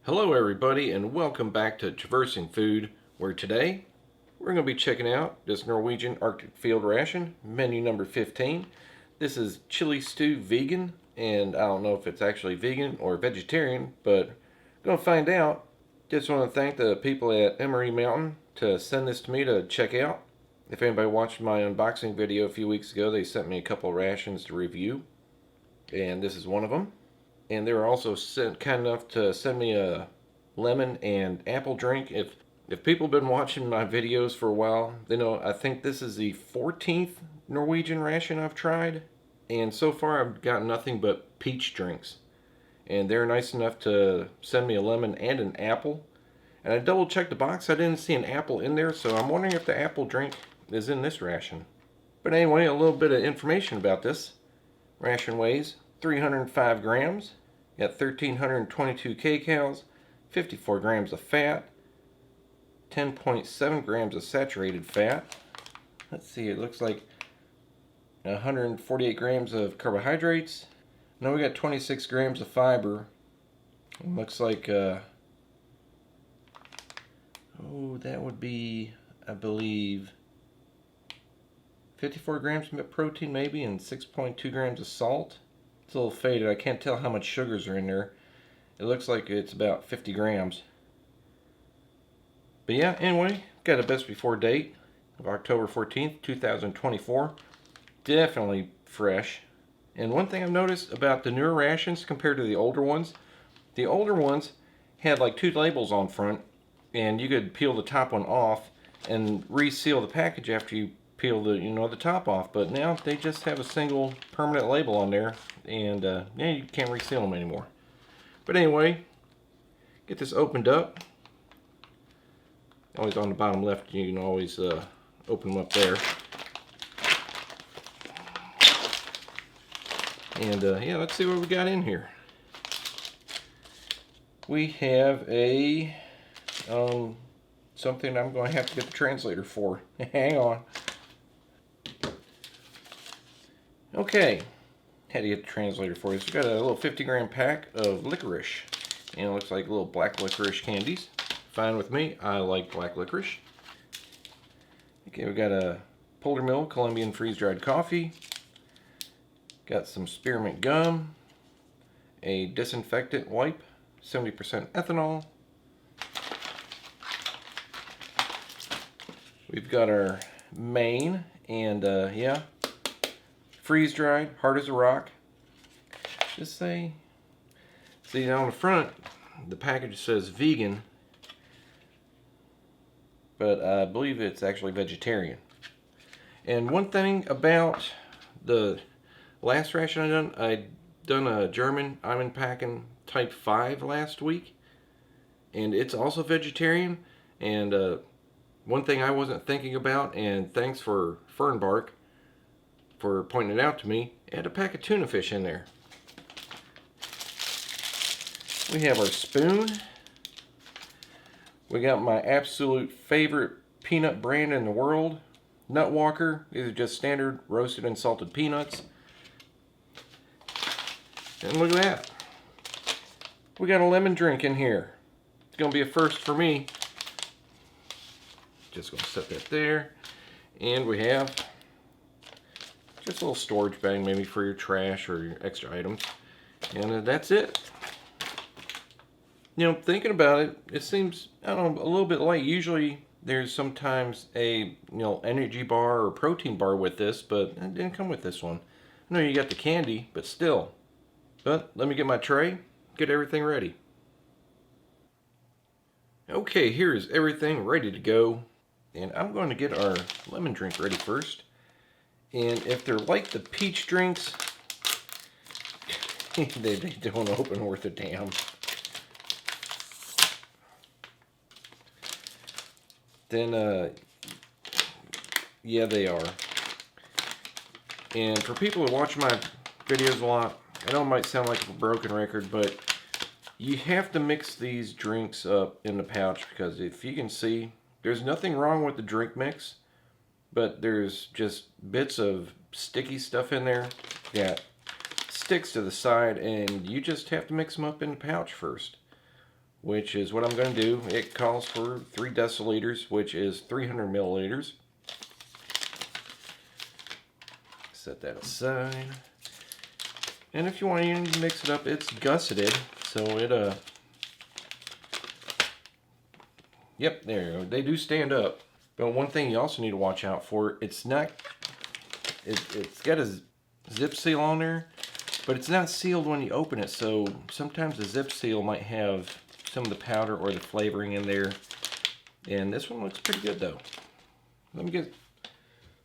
Hello everybody and welcome back to Traversing Food, where today we're going to be checking out this Norwegian Arctic Field Ration, menu number 15. This is chili stew vegan, and I don't know if it's actually vegan or vegetarian, but I'm going to find out. Just want to thank the people at Emery Mountain to send this to me to check out. If anybody watched my unboxing video a few weeks ago, they sent me a couple rations to review, and this is one of them. And they were also kind enough to send me a lemon and apple drink. If people have been watching my videos for a while, they know I think this is the 14th Norwegian ration I've tried. And so far I've gotten nothing but peach drinks. And they're nice enough to send me a lemon and an apple. And I double checked the box, I didn't see an apple in there, so I'm wondering if the apple drink is in this ration. But anyway, a little bit of information about this. Ration weighs 305 grams. Got 1,322 kcals, 54 grams of fat, 10.7 grams of saturated fat. Let's see, it looks like 148 grams of carbohydrates. Now we got 26 grams of fiber. It looks like, that would be, I believe, 54 grams of protein maybe, and 6.2 grams of salt. It's a little faded. I can't tell how much sugars are in there. It looks like it's about 50 grams. But yeah, anyway, got a best before date of October 14th, 2024. Definitely fresh. And one thing I've noticed about the newer rations compared to the older ones had like two labels on front, and you could peel the top one off and reseal the package after you peel the top off. But now they just have a single permanent label on there, and yeah, you can't reseal them anymore. But anyway, get this opened up. Always on the bottom left, you can always open them up there. And yeah, let's see what we got in here. We have a something I'm going to have to get the translator for. Hang on. Okay, had to get the translator for you. So we got a little 50-gram pack of licorice, and it looks like little black licorice candies. Fine with me. I like black licorice. Okay, we got a Polar Mill Colombian freeze-dried coffee. Got some spearmint gum, a disinfectant wipe, 70% ethanol. We've got our main, and yeah, freeze-dried, hard as a rock. Just see on the front, the package says vegan, but I believe it's actually vegetarian. And one thing about the last ration I done a German I'm packing type 5 last week, and it's also vegetarian. And one thing I wasn't thinking about, and thanks for Fernbark for pointing it out to me, it had a pack of tuna fish in there. We have our spoon. We got my absolute favorite peanut brand in the world, Nut Walker. These are just standard roasted and salted peanuts. And look at that. We got a lemon drink in here. It's going to be a first for me. Just going to set that there. And we have just a little storage bag, maybe for your trash or your extra items. And that's it. You know, thinking about it, it seems, I don't know, a little bit light. Usually there's sometimes a, energy bar or protein bar with this, but it didn't come with this one. I know you got the candy, but still. But let me get my tray, get everything ready. Okay, here is everything ready to go. And I'm going to get our lemon drink ready first. And if they're like the peach drinks, they don't open worth a damn. Then, yeah, they are. And for people who watch my videos a lot, I know it might sound like a broken record, but you have to mix these drinks up in the pouch, because if you can see, there's nothing wrong with the drink mix, but there's just bits of sticky stuff in there that sticks to the side, and you just have to mix them up in the pouch first. which is what I'm going to do. It calls for 3 deciliters, which is 300 milliliters. Set that aside. And if you want to mix it up, it's gusseted, so it yep, there you go. They do stand up. But one thing you also need to watch out for, it's got a zip seal on there, but it's not sealed when you open it, so sometimes the zip seal might have some of the powder or the flavoring in there. And this one looks pretty good though. Let me get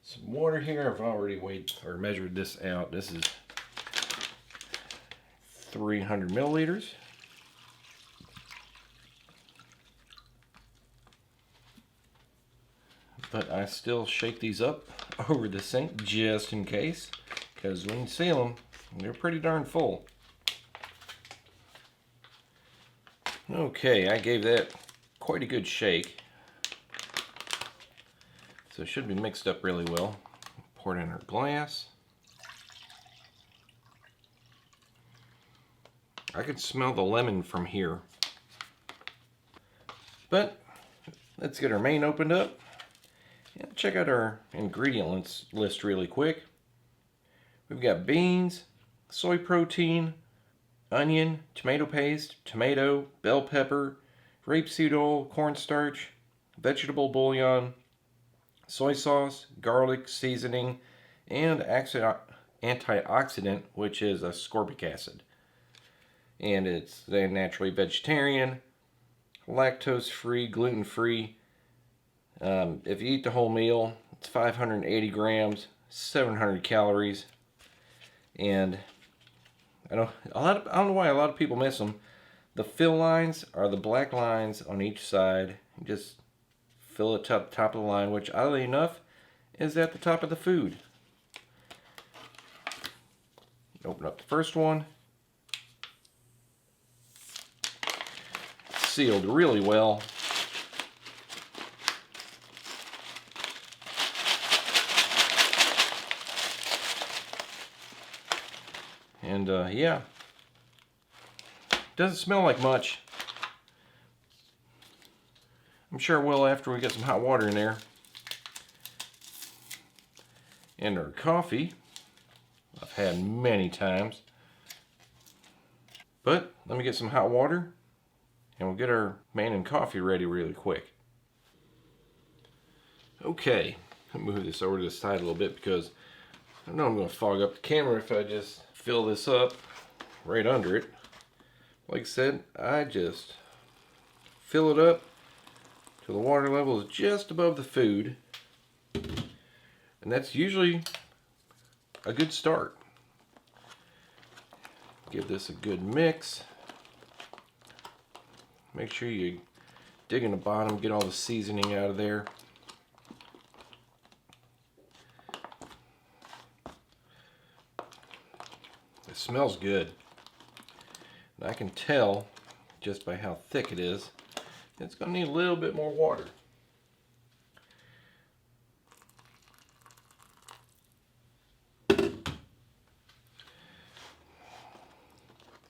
some water here. I've already weighed or measured this out. This is 300 milliliters. But I still shake these up over the sink just in case, because when you seal them, they're pretty darn full. Okay, I gave that quite a good shake. So it should be mixed up really well. Pour it in our glass. I could smell the lemon from here. But let's get our main opened up and check out our ingredient list really quick. We've got beans, soy protein, onion, tomato paste, tomato, bell pepper, rapeseed oil, cornstarch, vegetable bouillon, soy sauce, garlic seasoning, and antioxidant, which is ascorbic acid. And it's then naturally vegetarian, lactose free, gluten free. If you eat the whole meal, it's 580 grams, 700 calories, and I don't know why a lot of people miss them. The fill lines are the black lines on each side. You just fill it to the top of the line, which oddly enough is at the top of the food. Open up the first one. Sealed really well. And yeah, doesn't smell like much. I'm sure it will after we get some hot water in there. And our coffee, I've had many times. But let me get some hot water and we'll get our main and coffee ready really quick. Okay, I'll move this over to the side a little bit because I know I'm going to fog up the camera if I just fill this up right under it. Like I said, I just fill it up till the water level is just above the food. And that's usually a good start. Give this a good mix. Make sure you dig in the bottom, get all the seasoning out of there. It smells good. And I can tell just by how thick it is, it's going to need a little bit more water.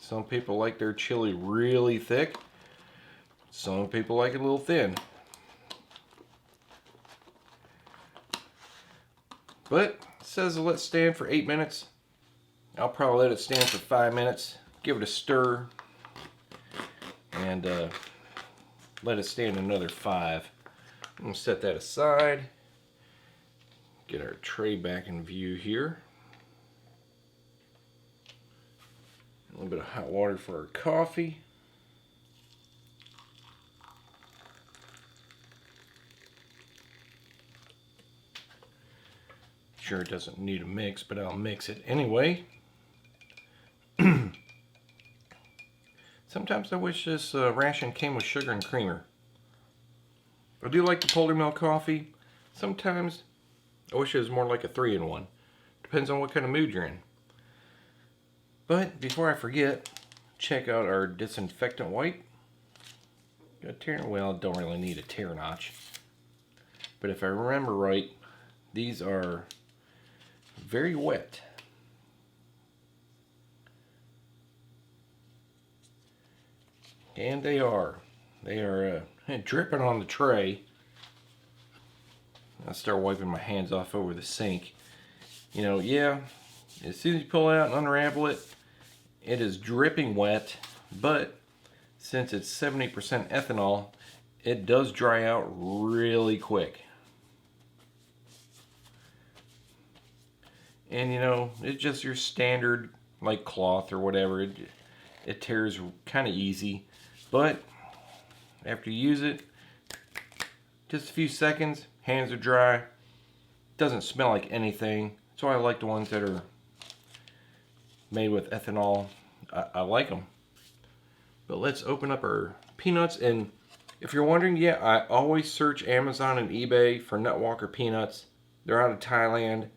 Some people like their chili really thick. Some people like it a little thin. But it says let it stand for 8 minutes. I'll probably let it stand for 5 minutes. Give it a stir. And let it stand another 5. I'm going to set that aside. Get our tray back in view here. A little bit of hot water for our coffee. Sure, it doesn't need a mix, but I'll mix it anyway. Sometimes I wish this ration came with sugar and creamer. I do like the Polar Milk coffee. Sometimes I wish it was more like a 3-in-1. Depends on what kind of mood you're in. But before I forget, check out our disinfectant wipe. Well, don't really need a tear notch. But if I remember right, these are very wet. And they are. They are dripping on the tray. I start wiping my hands off over the sink. You know, yeah, as soon as you pull it out and unravel it, it is dripping wet, but since it's 70% ethanol, it does dry out really quick. And you know, it's just your standard like cloth or whatever. It tears kind of easy, but after you use it, just a few seconds, hands are dry, doesn't smell like anything. So I like the ones that are made with ethanol. I like them. But let's open up our peanuts. And if you're wondering, yeah, I always search Amazon and eBay for Nutwalker peanuts. They're out of Thailand.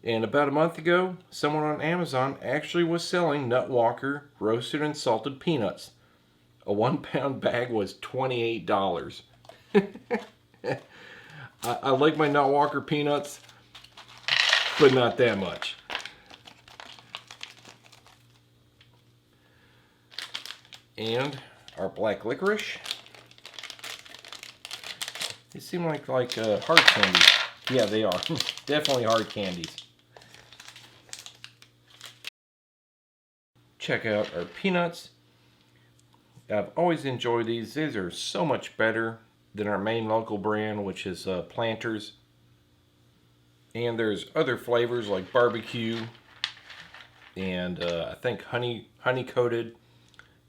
And about a month ago, someone on Amazon actually was selling Nutwalker roasted and salted peanuts. A 1 pound bag was $28. I like my Nutwalker peanuts, but not that much. And our black licorice. They seem like hard candies. Yeah, they are. Definitely hard candies. Check out our peanuts. I've always enjoyed these. These are so much better than our main local brand, which is Planters. And there's other flavors like barbecue and I think honey coated.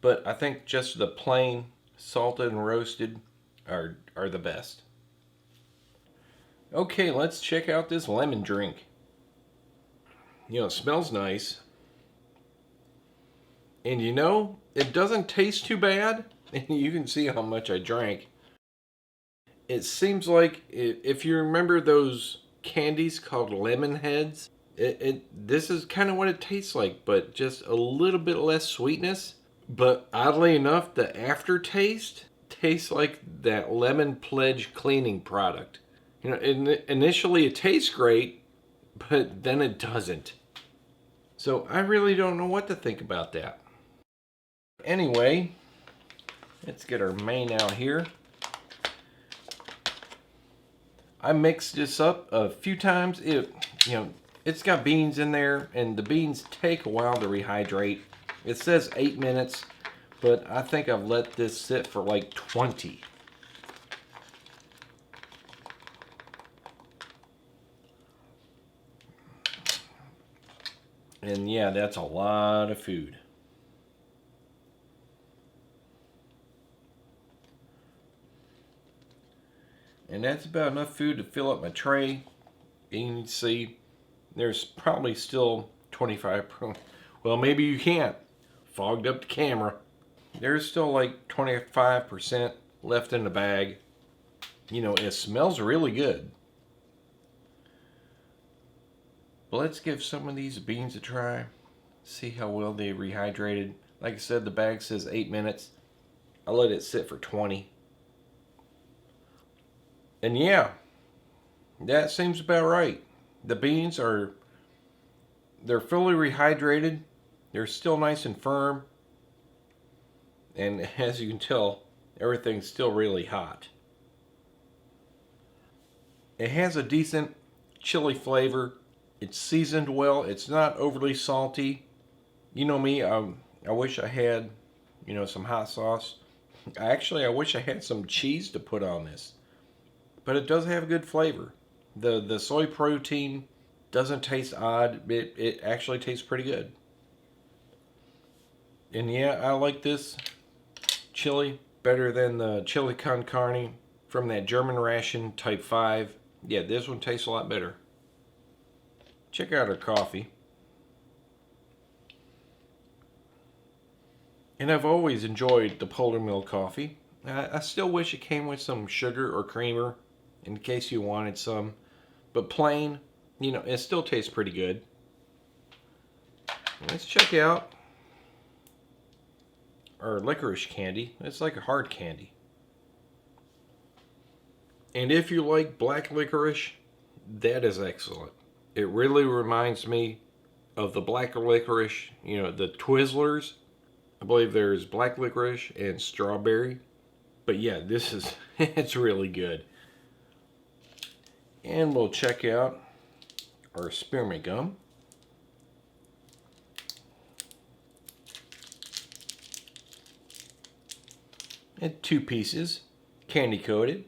But I think just the plain salted and roasted are the best. Okay, let's check out this lemon drink. You know, it smells nice. And you know, it doesn't taste too bad. And you can see how much I drank. It seems like, if you remember those candies called lemon heads, this is kind of what it tastes like, but just a little bit less sweetness. But oddly enough, the aftertaste tastes like that Lemon Pledge cleaning product. You know, initially it tastes great, but then it doesn't. So I really don't know what to think about that. Anyway, let's get our main out here. I mixed this up a few times. It's got beans in there, and the beans take a while to rehydrate. It says 8 minutes, but I think I've let this sit for like 20. And yeah, that's a lot of food. And that's about enough food to fill up my tray. And you can see there's probably still 25. Well, maybe you can't. Fogged up the camera. There's still like 25% left in the bag. You know, it smells really good. But let's give some of these beans a try. See how well they rehydrated. Like I said, the bag says 8 minutes. I let it sit for 20. And yeah, that seems about right. The beans they're fully rehydrated. They're still nice and firm. And as you can tell, everything's still really hot. It has a decent chili flavor. It's seasoned well. It's not overly salty. You know me, I wish I had, some hot sauce. I wish I had some cheese to put on this. But it does have a good flavor. The soy protein doesn't taste odd. It actually tastes pretty good. And yeah, I like this chili better than the chili con carne from that German ration type 5. Yeah, this one tastes a lot better. Check out our coffee. And I've always enjoyed the Polar Mill coffee. I still wish it came with some sugar or creamer in case you wanted some. But plain, it still tastes pretty good. Let's check out our licorice candy. It's like a hard candy. And if you like black licorice, that is excellent. It really reminds me of the black licorice, the Twizzlers. I believe there's black licorice and strawberry. But yeah, this is, it's really good. And we'll check out our spearmint gum. And 2 pieces, candy coated.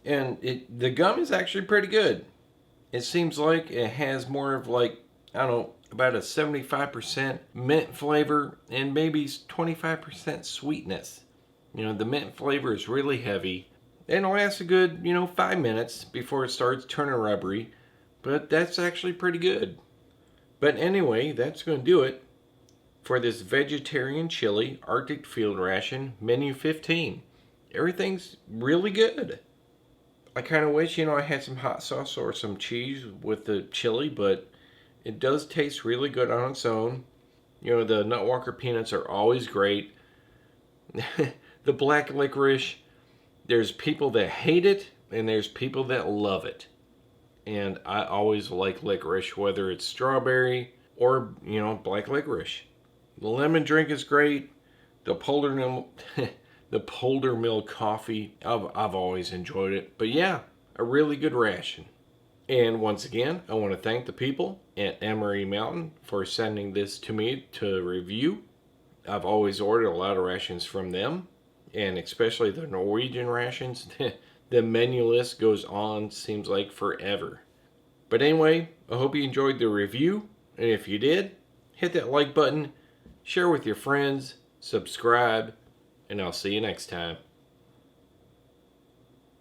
And the gum is actually pretty good. It seems like it has more of like, I don't know, about a 75% mint flavor and maybe 25% sweetness. You know, the mint flavor is really heavy. And it lasts a good, 5 minutes before it starts turning rubbery. But that's actually pretty good. But anyway, that's going to do it for this vegetarian chili Arctic field ration menu 15. Everything's really good. I kind of wish, I had some hot sauce or some cheese with the chili, but it does taste really good on its own. The Nutwalker peanuts are always great. The black licorice, there's people that hate it and there's people that love it. And I always like licorice, whether it's strawberry or, black licorice. The lemon drink is great. The Polder Mill coffee, I've always enjoyed it. But yeah, a really good ration. And once again, I want to thank the people at Emery Mountain for sending this to me to review. I've always ordered a lot of rations from them, and especially the Norwegian rations. The menu list goes on, seems like forever. But anyway, I hope you enjoyed the review, and if you did, hit that like button, share with your friends, subscribe, and I'll see you next time.